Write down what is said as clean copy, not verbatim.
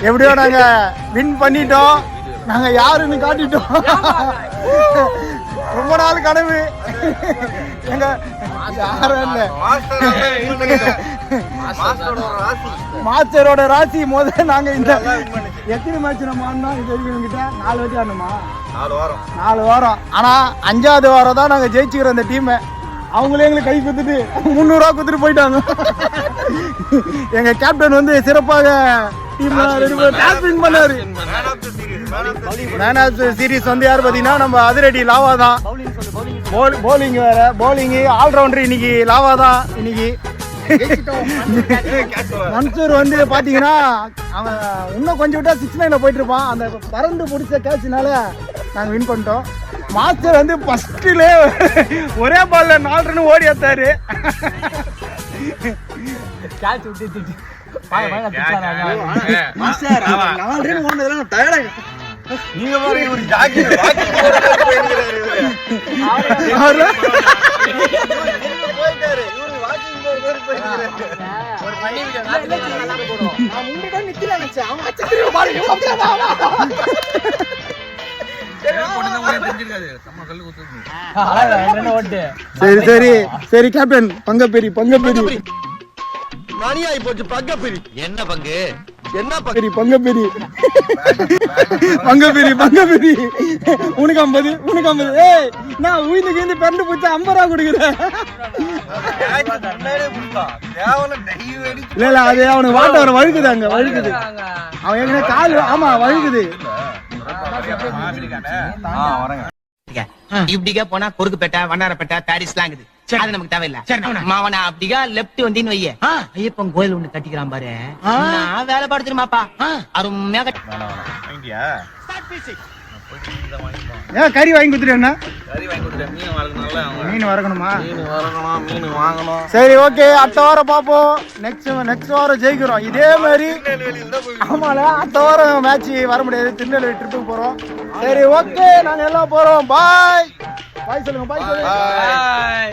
எப்படியோ நாங்க வின் பண்ணிட்டோம். நாங்க யாருன்னு காட்டிட்டோம். ரொம்ப நாள் கனவு. எங்க யாரும் இல்ல, மாஸ்டரோட ராசி முதல்ல. நாங்க இந்த எத்தனை மேட்ச் நம்ம ஆடணும் இது வரைக்கும் கிட்ட 4 வாட்டி ஆடணுமா? 4 வாரம். ஆனா 5வது வாரம் தான் நாங்க ஜெயிச்சுக்கிறோம் இந்த டீமை. அவங்களே எங்களுக்கு கை குத்துட்டு 300 ரூபா குத்துட்டு போயிட்டாங்க. எங்க கேப்டன் வந்து சிறப்பாக டீம் பண்ணாரு. மேன் ஆஃப் தி சீரிஸ் வந்து யார் பாத்தீங்கன்னா நம்ம அதிரடி லாவா தான். போலிங் வேற, போலிங் ஆல்ரவுண்டர் இன்னைக்கு லாவா தான். இன்னைக்கு மன்சூர் வந்து பாத்தீங்கன்னா அவன் இன்னும் கொஞ்சம் விட்டா 6-9 போயிட்டு இருப்பான். அந்த பறந்து பிடிச்ச கேட்ச்னால நாங்க வின் பண்ணிட்டோம். மாஸ்டர் வந்து ஃபர்ஸ்ட்ல ஒரே பால்ல 4 ரன் ஓடி எடுத்தாரு. கேட்ச் விட்டு நீங்க பாருங்க ஒரு ஜாக்கெட் சரி சரி சரி கேப்டன் பங்கப்பெரி மணியாயி போச்சு. பங்கப்பெரி என்ன பங்கு? என்ன பங்கு? பங்கப்பெரி உனக்கு 50. ஏய் நான் உயிருக்கு இருந்து பெரண்டு போச்சு 50 ரூபா கொடுக்குறேன். இல்ல அது அவனுக்கு வாட்ட வர வழுக்குது. அங்க வழுக்குது அவன் ஏற்கனவே கால். ஆமா வழுக்குது. இப்படிக்கா போனா கொருக்குப்பேட்டை, வண்ணாரப்பேட்டை, பாரிஸ்லாம் இருக்குது. அது நமக்கு தேவையில்லை. மாவன அப்படிக்கா லெப்ட் வந்தின்னு வைய ஐயப்பன் கோயில் ஒண்ணு கட்டிக்கிறான் பாரு. நான் வேலை பாடு தெரியுமாப்பா, அருமையா ஏன் கறி வாங்கி கொடுத்துட்டேன்னா? மீன் வரணுமா? மீன் வாங்கணும். சரி ஓகே, அடுத்த வாரம் பாப்போம். நெக்ஸ்ட் வாரம் ஜெயிக்கிறோம் இதே மாதிரி. ஆமால அடுத்த வாரம் மேட்ச் வர முடியாது, திருநெல்வேலி ட்ரிப்புக்கு போறோம். சரி ஓகே, நாங்க எல்லாம் போறோம். பாய் சொல்லுங்க. பாய்.